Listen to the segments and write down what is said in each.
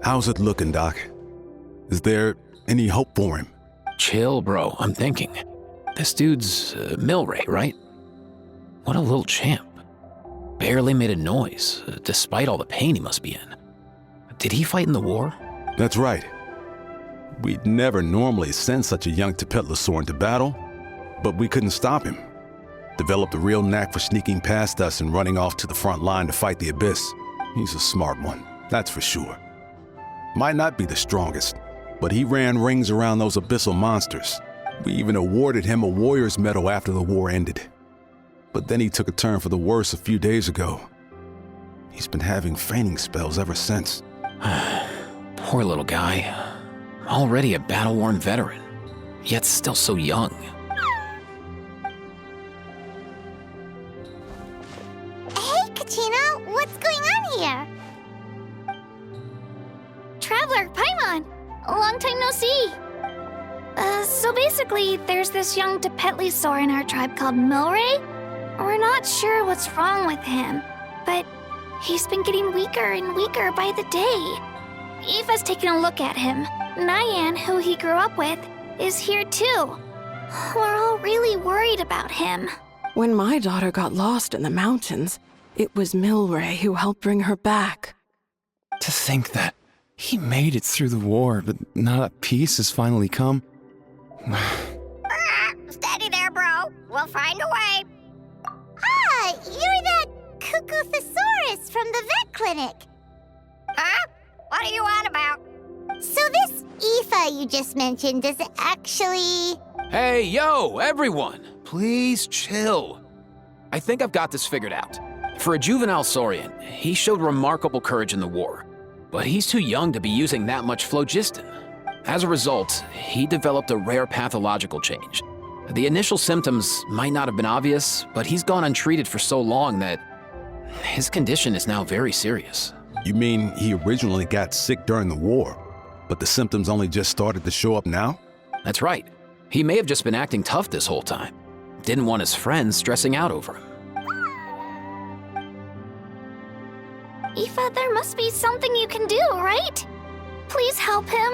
How's it looking, Doc? Is there any hope for him? Chill, bro. I'm thinking. This dude's Milray, right? What a little champ. Barely made a noise, despite all the pain he must be in. Did he fight in the war? That's right. We'd never normally send such a young Saurian into battle, but we couldn't stop him. Developed a real knack for sneaking past us and running off to the front line to fight the Abyss. He's a smart one, that's for sure. Might not be the strongest, but he ran rings around those abyssal monsters. We even awarded him a Warrior's Medal after the war ended. But then he took a turn for the worse a few days ago. He's been having fainting spells ever since. Poor little guy. Already a battle-worn veteran, yet still so young. Hey, Katina, what's going on here? Traveler, Paimon, long time no see. So basically, there's this young Tepetli in our tribe called Milray. We're not sure what's wrong with him, but he's been getting weaker and weaker by the day. Aoife's taking a look at him. Nyan, who he grew up with, is here too. We're all really worried about him. When my daughter got lost in the mountains, it was Milray who helped bring her back. To think that he made it through the war, but now that peace has finally come. Steady there, bro. We'll find a way. Ah, you're that cuckoo thesaurus from the vet clinic. Huh? What are you on about? So this Aoife you just mentioned, does it actually... Hey, yo, everyone! Please chill. I think I've got this figured out. For a juvenile Saurian, he showed remarkable courage in the war, but he's too young to be using that much phlogiston. As a result, he developed a rare pathological change. The initial symptoms might not have been obvious, but he's gone untreated for so long that his condition is now very serious. You mean he originally got sick during the war, but the symptoms only just started to show up now? That's right. He may have just been acting tough this whole time. Didn't want his friends stressing out over him. Aoife, there must be something you can do, right? Please help him.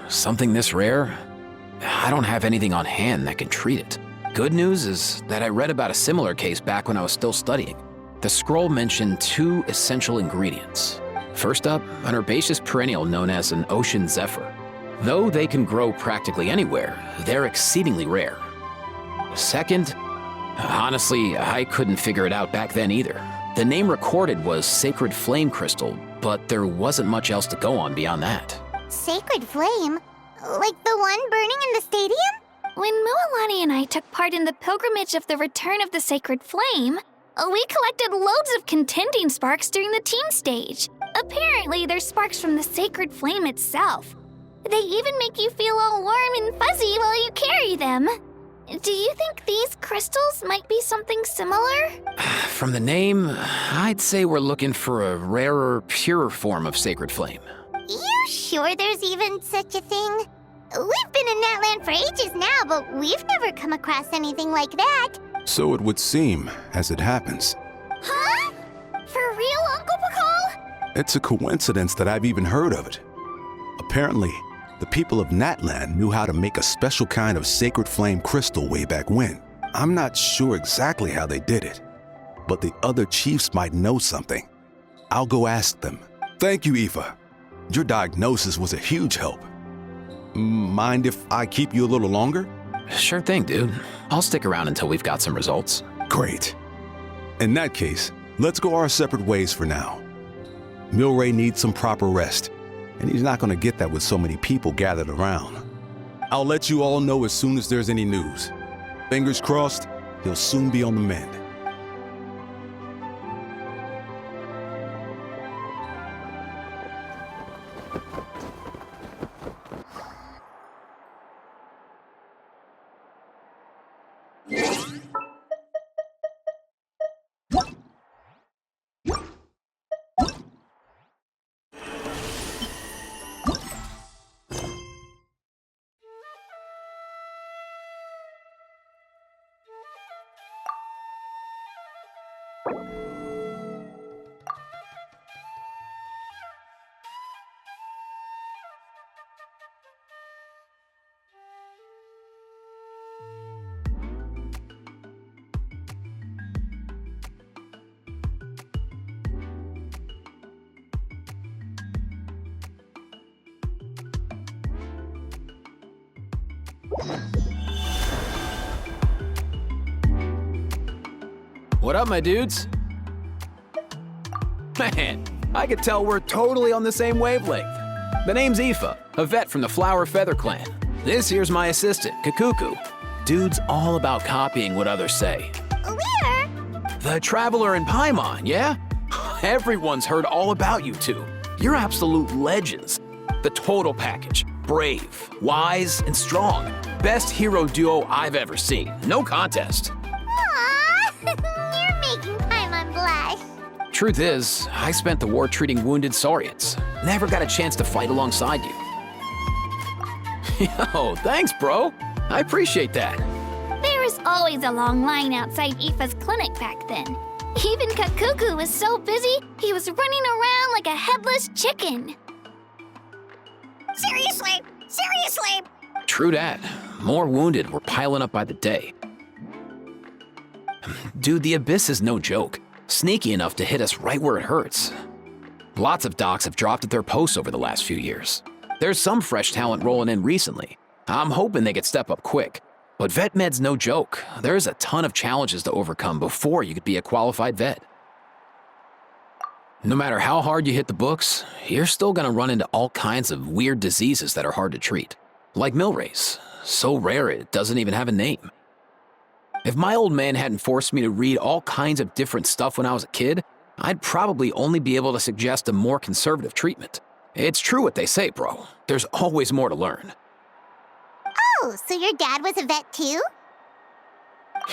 Something this rare? I don't have anything on hand that can treat it. Good news is that I read about a similar case back when I was still studying. The scroll mentioned 2 essential ingredients. First up, an herbaceous perennial known as an ocean zephyr. Though they can grow practically anywhere, they're exceedingly rare. Second, honestly, I couldn't figure it out back then either. The name recorded was Sacred Flame Crystal, but there wasn't much else to go on beyond that. Sacred Flame? Like the one burning in the stadium? When Mualani and I took part in the pilgrimage of the Return of the Sacred Flame, we collected loads of contending sparks during the team stage. Apparently, they're sparks from the Sacred Flame itself. They even make you feel all warm and fuzzy while you carry them. Do you think these crystals might be something similar? From the name, I'd say we're looking for a rarer, purer form of Sacred Flame. You sure there's even such a thing? We've been in that land for ages now, but we've never come across anything like that. So it would seem, as it happens. Huh? For real, Uncle Pakal? It's a coincidence that I've even heard of it. Apparently, the people of Natland knew how to make a special kind of sacred flame crystal way back when. I'm not sure exactly how they did it, but the other chiefs might know something. I'll go ask them. Thank you, Aoife. Your diagnosis was a huge help. Mind if I keep you a little longer? Sure thing, dude. I'll stick around until we've got some results. Great. In that case, let's go our separate ways for now. Milray needs some proper rest, and he's not going to get that with so many people gathered around. I'll let you all know as soon as there's any news. Fingers crossed, he'll soon be on the mend. What up, my dudes? Man, I could tell we're totally on the same wavelength. The name's Aoife, a vet from the Flower Feather clan. This here's my assistant, Kakuku. Dude's all about copying what others say. Where? The Traveler in Paimon, yeah? Everyone's heard all about you two. You're absolute legends. The total package. Brave, wise, and strong. Best hero duo I've ever seen. No contest. Aww, you're making Paimon blush. Truth is, I spent the war treating wounded Saurians. Never got a chance to fight alongside you. Yo, thanks, bro. I appreciate that. There was always a long line outside Aoife's clinic back then. Even Kakuku was so busy, he was running around like a headless chicken. Seriously? Seriously? True dat. More wounded were piling up by the day. Dude, the Abyss is no joke. Sneaky enough to hit us right where it hurts. Lots of docs have dropped at their posts over the last few years. There's some fresh talent rolling in recently. I'm hoping they could step up quick. But vet med's no joke. There's a ton of challenges to overcome before you could be a qualified vet. No matter how hard you hit the books, you're still gonna run into all kinds of weird diseases that are hard to treat. Like Milray's, so rare it doesn't even have a name. If my old man hadn't forced me to read all kinds of different stuff when I was a kid, I'd probably only be able to suggest a more conservative treatment. It's true what they say, bro. There's always more to learn. Oh, so your dad was a vet too?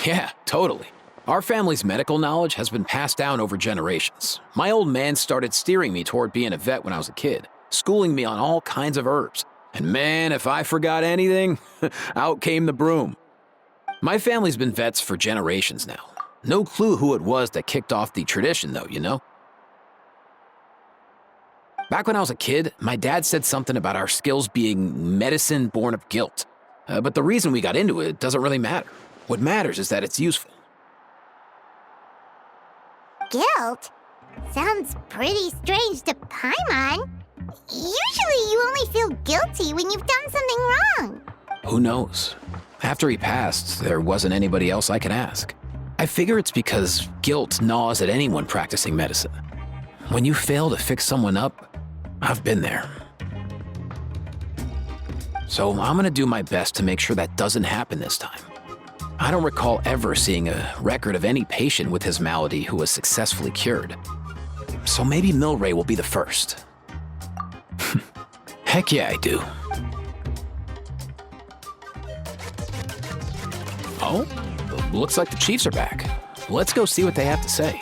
Yeah, totally. Our family's medical knowledge has been passed down over generations. My old man started steering me toward being a vet when I was a kid, schooling me on all kinds of herbs. And man, if I forgot anything, out came the broom. My family's been vets for generations now. No clue who it was that kicked off the tradition though, you know? Back when I was a kid, my dad said something about our skills being medicine born of guilt. But the reason we got into it doesn't really matter. What matters is that it's useful. Guilt? Sounds pretty strange to Paimon. Usually you only feel guilty when you've done something wrong. Who knows? After he passed, there wasn't anybody else I could ask. I figure it's because guilt gnaws at anyone practicing medicine. When you fail to fix someone up, I've been there. So I'm gonna do my best to make sure that doesn't happen this time. I don't recall ever seeing a record of any patient with his malady who was successfully cured. So maybe Milray will be the first. Heck yeah, I do. Oh, looks like the Chiefs are back. Let's go see what they have to say.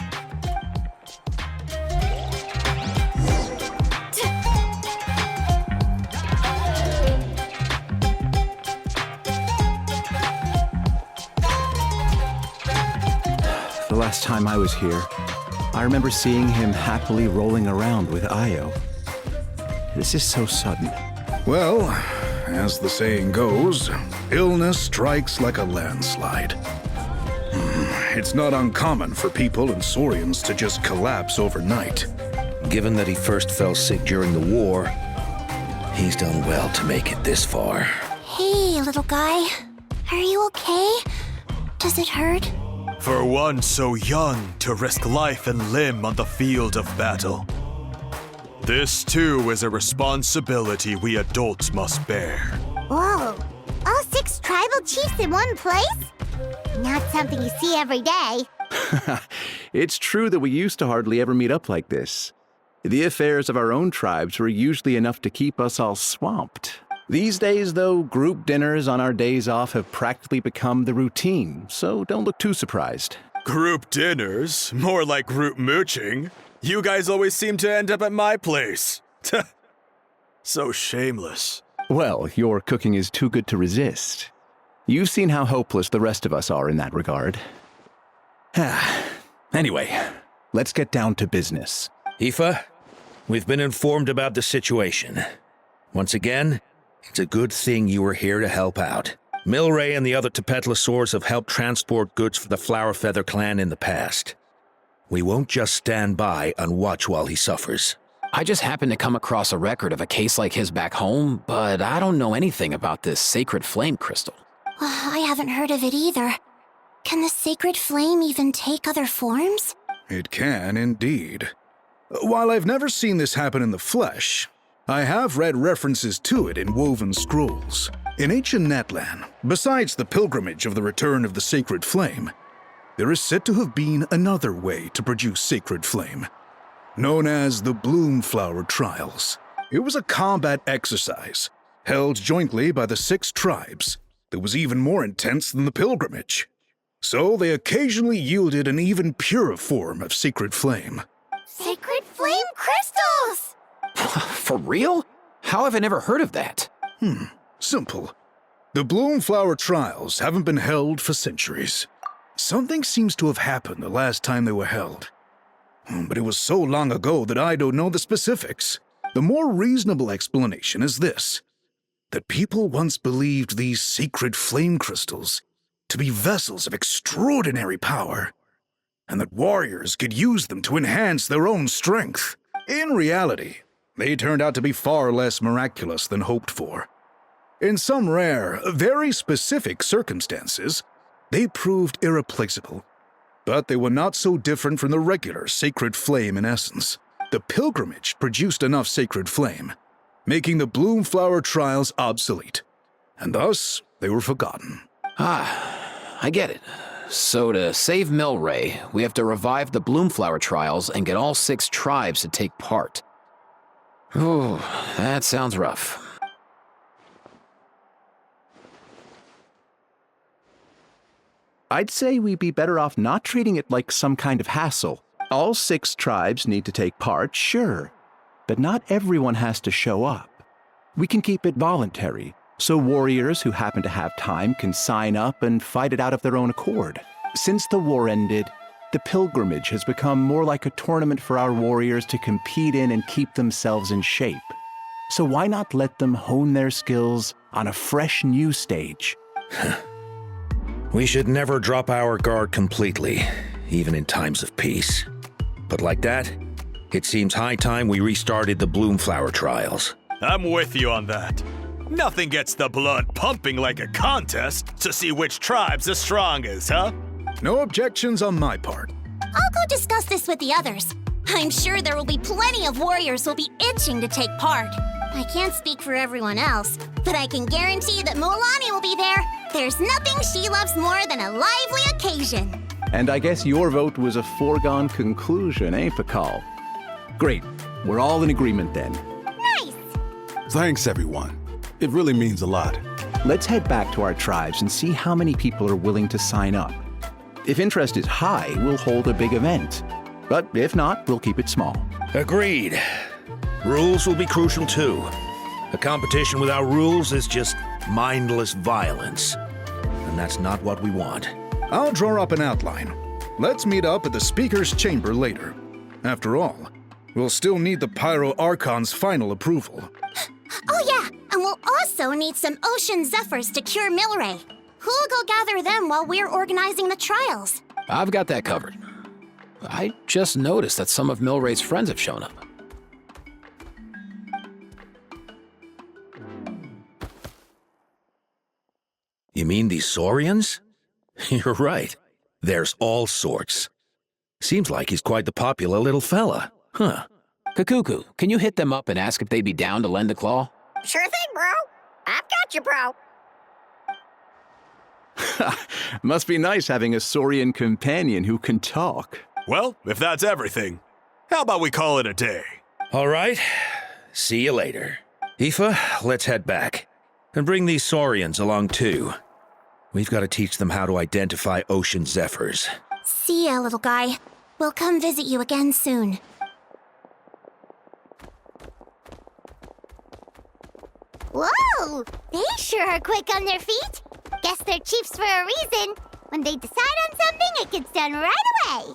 The last time I was here, I remember seeing him happily rolling around with Io. This is so sudden. Well, as the saying goes, illness strikes like a landslide. It's not uncommon for people and Saurians to just collapse overnight. Given that he first fell sick during the war, he's done well to make it this far. Hey, little guy. Are you okay? Does it hurt? For one so young to risk life and limb on the field of battle. This too is a responsibility we adults must bear. Whoa. All 6 tribal chiefs in one place? Not something you see every day. It's true that we used to hardly ever meet up like this. The affairs of our own tribes were usually enough to keep us all swamped. These days, though, group dinners on our days off have practically become the routine, so don't look too surprised. Group dinners? More like group mooching. You guys always seem to end up at my place. So shameless. Well, your cooking is too good to resist. You've seen how hopeless the rest of us are in that regard. Anyway, let's get down to business. Aoife, we've been informed about the situation. Once again, it's a good thing you were here to help out. Milray and the other Tepetlosaurs have helped transport goods for the Flower Feather clan in the past. We won't just stand by and watch while he suffers. I just happened to come across a record of a case like his back home, but I don't know anything about this sacred flame crystal. I haven't heard of it either. Can the sacred flame even take other forms? It can indeed. While I've never seen this happen in the flesh, I have read references to it in woven scrolls. In ancient Natlan, besides the pilgrimage of the return of the sacred flame, there is said to have been another way to produce sacred flame, known as the Bloomflower Trials. It was a combat exercise, held jointly by the 6 tribes, that was even more intense than the pilgrimage. So they occasionally yielded an even purer form of sacred flame. Sacred flame crystals! For real? How have I never heard of that? Simple. The Bloomflower Trials haven't been held for centuries. Something seems to have happened the last time they were held. But it was so long ago that I don't know the specifics. The more reasonable explanation is this: that people once believed these sacred flame crystals to be vessels of extraordinary power, and that warriors could use them to enhance their own strength. In reality, they turned out to be far less miraculous than hoped for. In some rare, very specific circumstances, they proved irreplaceable. But they were not so different from the regular sacred flame in essence. The pilgrimage produced enough sacred flame, making the Bloomflower Trials obsolete, and thus they were forgotten. I get it. So to save Milray, we have to revive the Bloomflower Trials and get all 6 tribes to take part. Ooh, that sounds rough. I'd say we'd be better off not treating it like some kind of hassle. All 6 tribes need to take part, sure, but not everyone has to show up. We can keep it voluntary, so warriors who happen to have time can sign up and fight it out of their own accord. Since the war ended, the pilgrimage has become more like a tournament for our warriors to compete in and keep themselves in shape. So why not let them hone their skills on a fresh new stage? We should never drop our guard completely, even in times of peace. But like that, it seems high time we restarted the Bloomflower Trials. I'm with you on that. Nothing gets the blood pumping like a contest to see which tribe's the strongest, huh? No objections on my part. I'll go discuss this with the others. I'm sure there will be plenty of warriors who'll be itching to take part. I can't speak for everyone else, but I can guarantee that Mualani will be there. There's nothing she loves more than a lively occasion. And I guess your vote was a foregone conclusion, eh, Pakal? Great. We're all in agreement then. Nice! Thanks, everyone. It really means a lot. Let's head back to our tribes and see how many people are willing to sign up. If interest is high, we'll hold a big event. But if not, we'll keep it small. Agreed. Rules will be crucial too. A competition without rules is just mindless violence. And that's not what we want. I'll draw up an outline. Let's meet up at the Speaker's Chamber later. After all, we'll still need the Pyro Archon's final approval. Oh yeah, and we'll also need some Ocean Zephyrs to cure Milray. Who'll go gather them while we're organizing the trials? I've got that covered. I just noticed that some of Milray's friends have shown up. You mean these Saurians? You're right. There's all sorts. Seems like he's quite the popular little fella. Huh. Kakuku, can you hit them up and ask if they'd be down to lend a claw? Sure thing, bro. I've got you, bro. Must be nice having a Saurian companion who can talk. Well, if that's everything, how about we call it a day? All right. See you later. Aoife, let's head back. And bring these Saurians along too. We've got to teach them how to identify ocean zephyrs. See ya, little guy. We'll come visit you again soon. Whoa! They sure are quick on their feet. Guess they're chiefs for a reason. When they decide on something, it gets done right away.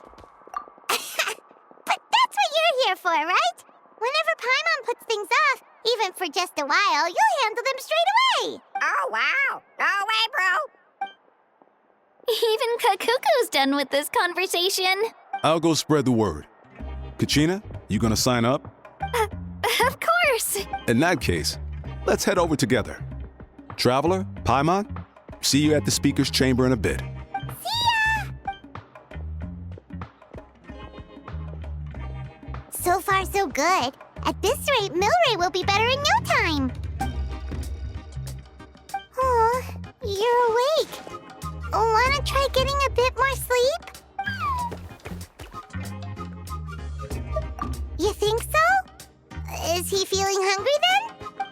But that's what you're here for, right? Whenever Paimon puts things off, even for just a while, you'll handle them straight away. Oh, wow. Go away, bro. Even Kakuku's done with this conversation. I'll go spread the word. Kachina, you gonna sign up? Of course. In that case, let's head over together. Traveler, Paimon, See you at the speaker's chamber in a bit. So far, so good. At this rate, Milray will be better in no time. Oh, you're awake. Wanna try getting a bit more sleep? You think so? Is he feeling hungry then?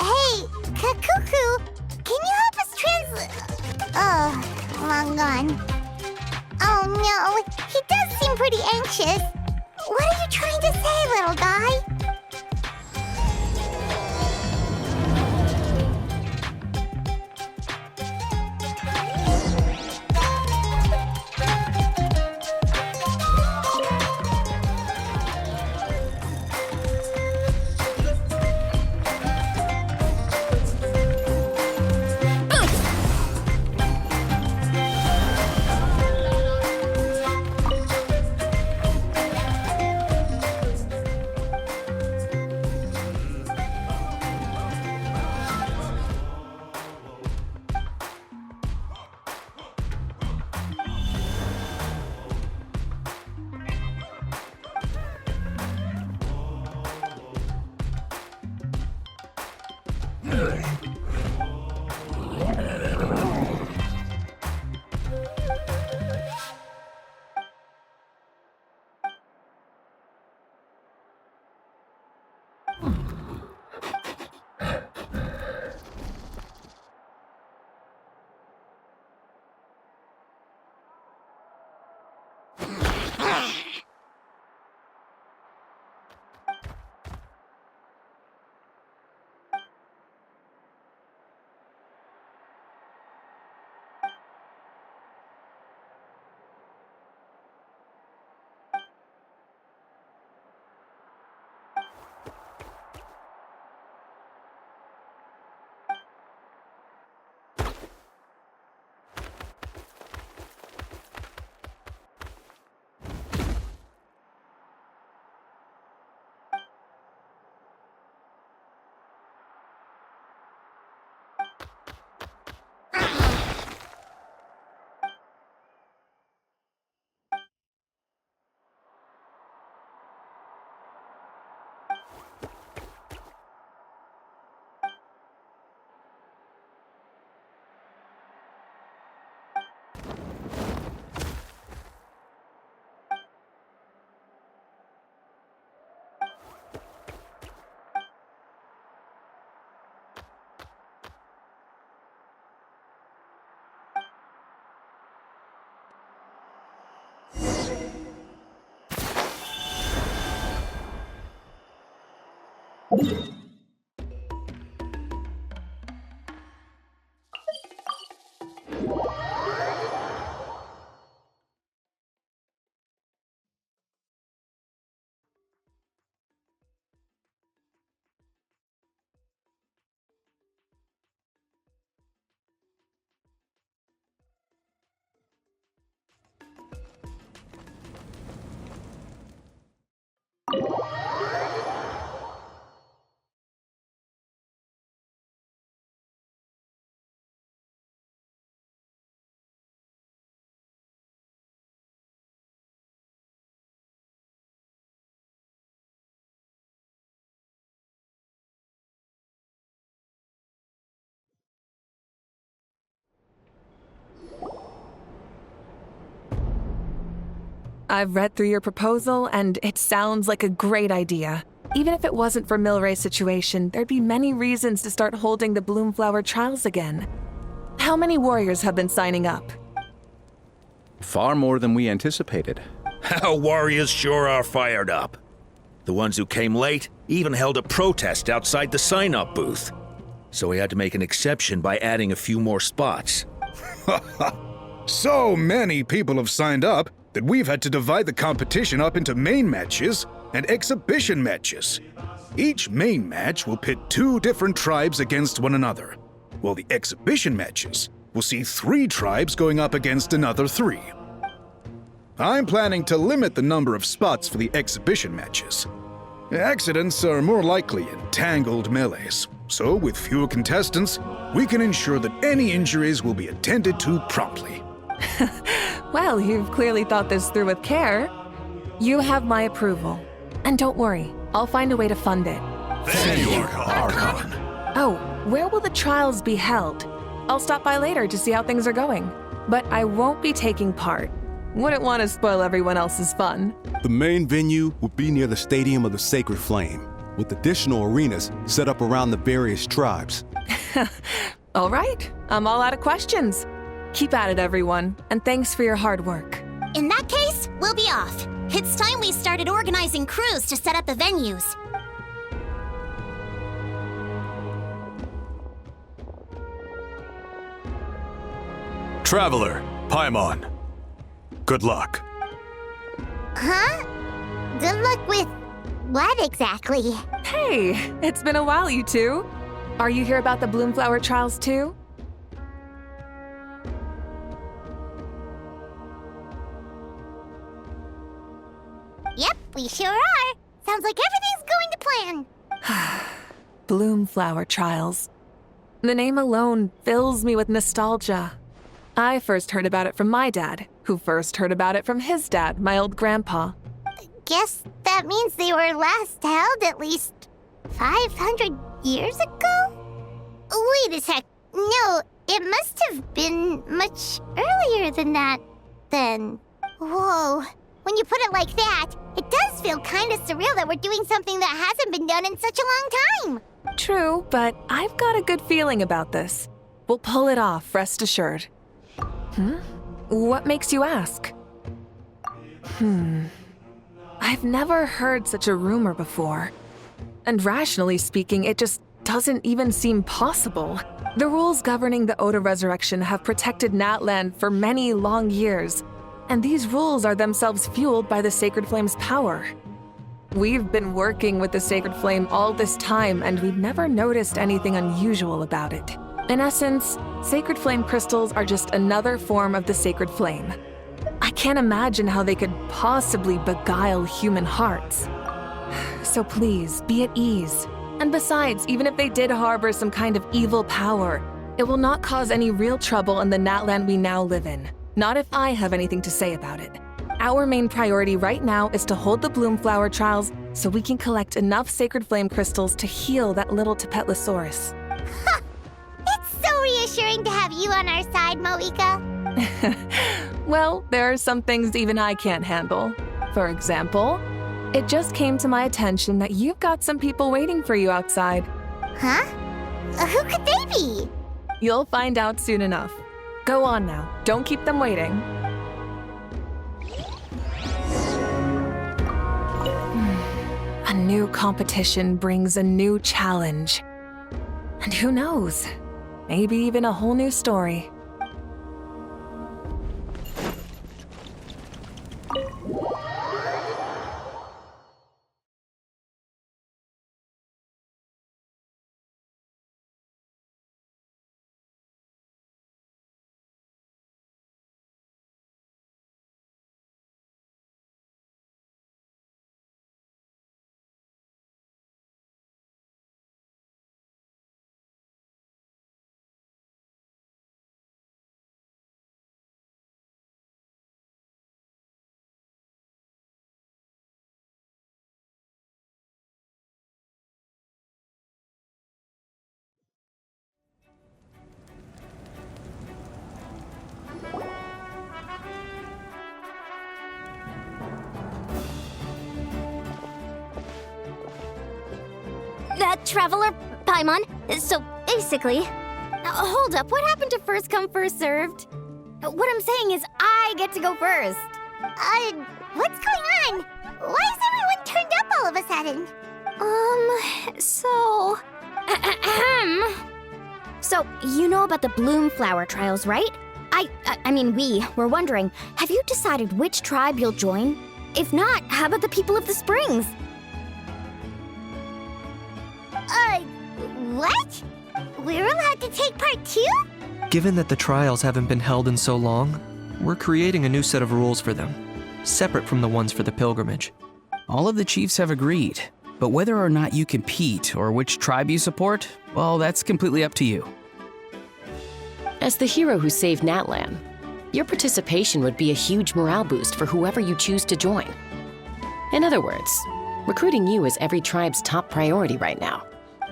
Hey, Kakuku, can you help us translate? Oh, long gone. Oh no, he does seem pretty anxious. What are you trying to say, little guy? I've read through your proposal, and it sounds like a great idea. Even if it wasn't for Milray's situation, there'd be many reasons to start holding the Bloomflower trials again. How many warriors have been signing up? Far more than we anticipated. Our warriors sure are fired up. The ones who came late even held a protest outside the sign-up booth. So we had to make an exception by adding a few more spots. So many people have signed up that we've had to divide the competition up into main matches and exhibition matches. Each main match will pit 2 different tribes against one another, while the exhibition matches will see 3 tribes going up against another 3. I'm planning to limit the number of spots for the exhibition matches. Accidents are more likely in tangled melees, So, with fewer contestants, we can ensure that any injuries will be attended to promptly. Well, you've clearly thought this through with care. You have my approval. And don't worry, I'll find a way to fund it. Thank you, Archon. Oh, where will the trials be held? I'll stop by later to see how things are going. But I won't be taking part. Wouldn't want to spoil everyone else's fun. The main venue will be near the Stadium of the Sacred Flame, with additional arenas set up around the various tribes. All right, I'm all out of questions. Keep at it, everyone, and thanks for your hard work. In that case, we'll be off. It's time we started organizing crews to set up the venues. Traveler, Paimon. Good luck. Huh? Good luck with what exactly? Hey, it's been a while, you two. Are you here about the Bloomflower trials too? Yep, we sure are. Sounds like everything's going to plan. Bloomflower trials. The name alone fills me with nostalgia. I first heard about it from my dad, who first heard about it from his dad, my old grandpa. Guess that means they were last held at least 500 years ago? Wait a sec. No, it must have been much earlier than that, then. Whoa. When you put it like that, it does feel kind of surreal that we're doing something that hasn't been done in such a long time. True, but I've got a good feeling about this. We'll pull it off, rest assured. What makes you ask? I've never heard such a rumor before. And rationally speaking, it just doesn't even seem possible. The rules governing the Oda resurrection have protected Natland for many long years, and these rules are themselves fueled by the Sacred Flame's power. We've been working with the Sacred Flame all this time, and we've never noticed anything unusual about it. In essence, Sacred Flame crystals are just another form of the Sacred Flame. I can't imagine how they could possibly beguile human hearts. So please, be at ease. And besides, even if they did harbor some kind of evil power, it will not cause any real trouble in the Natland we now live in. Not if I have anything to say about it. Our main priority right now is to hold the Bloomflower trials so we can collect enough Sacred Flame crystals to heal that little Tepetlosaurus. It's so reassuring to have you on our side, Moika. Well, there are some things even I can't handle. For example, it just came to my attention that you've got some people waiting for you outside. Huh? Who could they be? You'll find out soon enough. Go on now, don't keep them waiting. A new competition brings a new challenge. And who knows, maybe even a whole new story. Traveler, Paimon. So, basically... hold up, what happened to first come, first served? What I'm saying is I get to go first. What's going on? Why is everyone turned up all of a sudden? So, you know about the Bloomflower trials, right? I mean, we were wondering, have you decided which tribe you'll join? If not, how about the people of the Springs? What? We're allowed to take part too? Given that the trials haven't been held in so long, we're creating a new set of rules for them, separate from the ones for the pilgrimage. All of the chiefs have agreed. But whether or not you compete or which tribe you support, well, that's completely up to you. As the hero who saved Natlan, your participation would be a huge morale boost for whoever you choose to join. In other words, recruiting you is every tribe's top priority right now.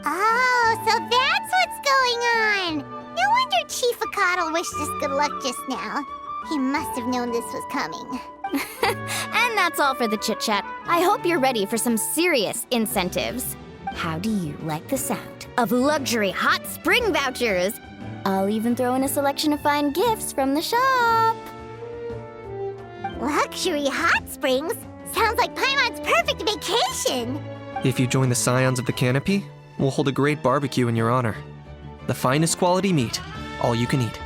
Oh, so that's what's going on. No wonder Chief Akatl wished us good luck just now. He must have known this was coming. And that's all for the chit-chat. I hope you're ready for some serious incentives. How do you like the sound of luxury hot spring vouchers? I'll even throw in a selection of fine gifts from the shop. Luxury hot springs? Sounds like Paimon's perfect vacation. If you join the Scions of the Canopy, we'll hold a great barbecue in your honor. The finest quality meat, all you can eat.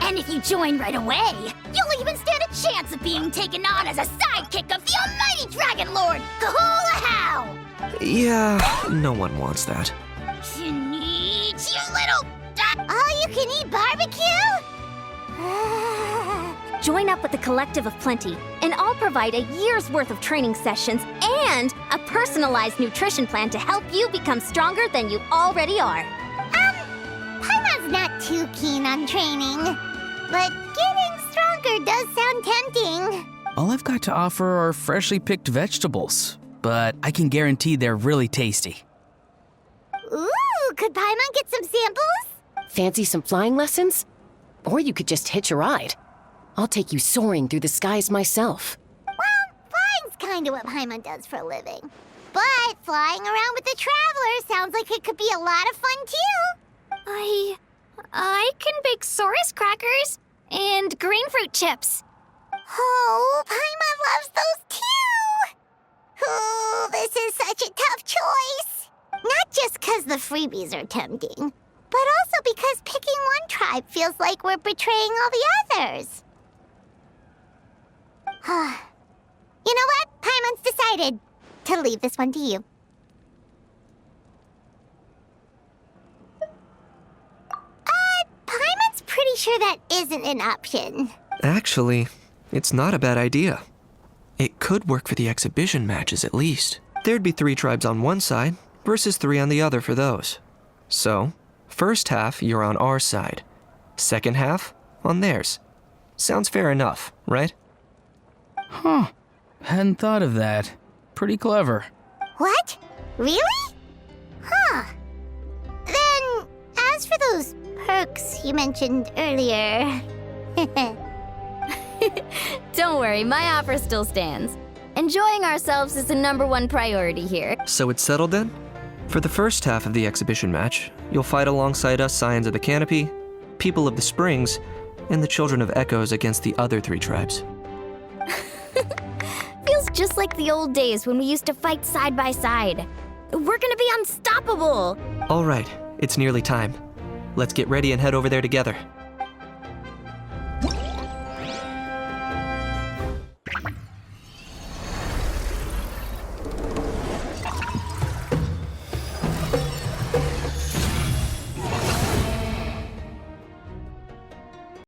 And if you join right away, you'll even stand a chance of being taken on as a sidekick of the almighty Dragon Lord, Kahula-How! Yeah, no one wants that. Neat, you little... All-you-can-eat barbecue? Join up with the Collective of Plenty, and I'll provide a year's worth of training sessions and a personalized nutrition plan to help you become stronger than you already are. Paimon's not too keen on training, but getting stronger does sound tempting. All I've got to offer are freshly picked vegetables, but I can guarantee they're really tasty. Ooh, could Paimon get some samples? Fancy some flying lessons? Or you could just hitch a ride. I'll take you soaring through the skies myself. Well, flying's kind of what Paimon does for a living. But flying around with the Traveler sounds like it could be a lot of fun, too. I can bake Saurus crackers and green fruit chips. Oh, Paimon loves those, too! Oh, this is such a tough choice. Not just because the freebies are tempting, but also because picking one tribe feels like we're betraying all the others. You know what? Paimon's decided to leave this one to you. Paimon's pretty sure that isn't an option. Actually, it's not a bad idea. It could work for the exhibition matches at least. There'd be 3 tribes on one side versus 3 on the other for those. So, first half you're on our side. Second half on theirs. Sounds fair enough, right? Huh. Hadn't thought of that. Pretty clever. What? Really? Huh. Then, as for those perks you mentioned earlier... Don't worry, my offer still stands. Enjoying ourselves is the #1 priority here. So it's settled then? For the first half of the exhibition match, you'll fight alongside us Scions of the Canopy, People of the Springs, and the Children of Echoes against the other 3 tribes. Feels just like the old days when we used to fight side by side. We're gonna be unstoppable! All right, it's nearly time. Let's get ready and head over there together.